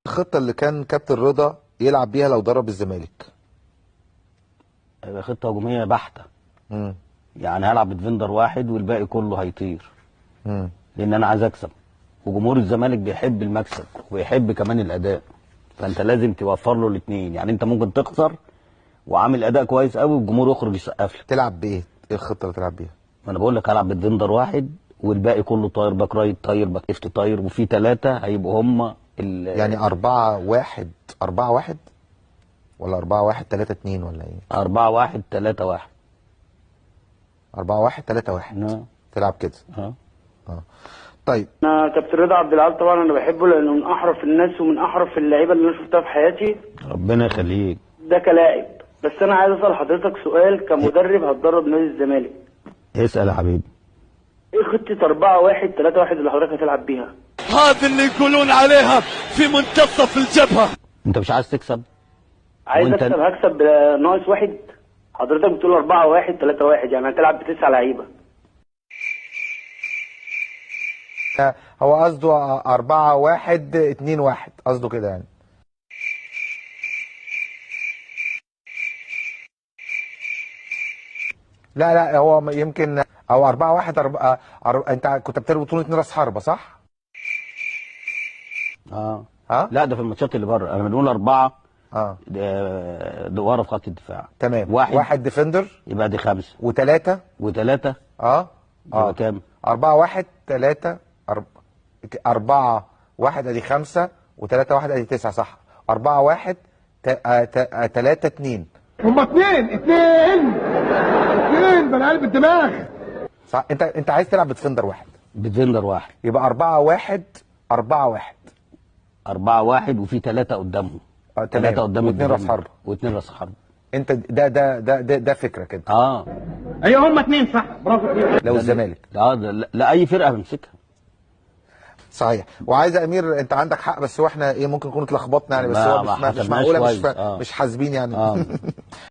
الخطة اللي كان كابتن رضا يلعب بيها لو ضرب الزمالك؟ هيبقى خطه هجوميه بحته. امم يعني هلعب بديفندر واحد والباقي كله هيطير، امم لان انا عايز اكسب، وجمهور الزمالك بيحب المكسب ويحب كمان الاداء، فانت لازم توفر له الاثنين. يعني انت ممكن تخسر وعامل اداء كويس قوي والجمهور يخرج يسقف لك. تلعب بايه؟ ايه الخطة اللي تلعب بيها؟ ما انا بقول لك هلعب بديفندر واحد والباقي كله طاير، باك رايت طاير، باك ليفت طاير، وفي ثلاثه هيبقوا هم يعني 4-1 4-1 ولا 4-1-3-2 ولا ايه؟ 4-1-3-1. 4-1-3-1 اه. تلعب كده. اه. اه طيب. انا كابتن رضا عبد العال طبعا انا بحبه لانه من احرف الناس ومن احرف اللعيبه اللي انا شفتها في حياتي. ربنا يخليك. ده كلاعب. بس انا عايز اسال حضرتك سؤال كمدرب هتدرب نادي الزمالك. اسال يا حبيبي. ايه خطه 4-1-3-1 اللي حضرتك هتلعب بيها؟ هذا اللي يقولون عليها في منتصف الجبهه. انت مش عايز تكسب؟ عايز وانت اكسب، هكسب ناقص واحد. حضرتك بتقول 4-1-3-1 يعني هتلعب ب9 لعيبه. هو قصده 4-1-2-1 قصده كده يعني. لا هو يمكن او 4-1 انت كنت بتلعب بطولة راس حربة صح؟ اه. ها؟ لا ده في الماتشات اللي بره، انا بنقول 4. اه ده ورا في خط الدفاع. تمام. واحد ديفندر يبقى دي 5 و3 و3 يبقى كام؟ 4-1-3 4-1 ادي 5 و3-1 ادي 9 صح. 4-1 3-2 هما اتنين بنقلب الدماغ صح. انت عايز تلعب بديفندر واحد. بديفندر واحد يبقى 4-1 4-1 4-1 وفي 3 قدامهم. تمام. 3 قدام واثنين راس حربة. واثنين راس حربة. انت ده فكره كده. ايوه هما اتنين صح، برافو. لو الزمالك لا اي فرقه بمسكها. صحيح. وعايز يا امير انت عندك حق، بس هو احنا ايه ممكن نكون اتلخبطنا يعني، بس هو مش معقوله مش حاسبين يعني.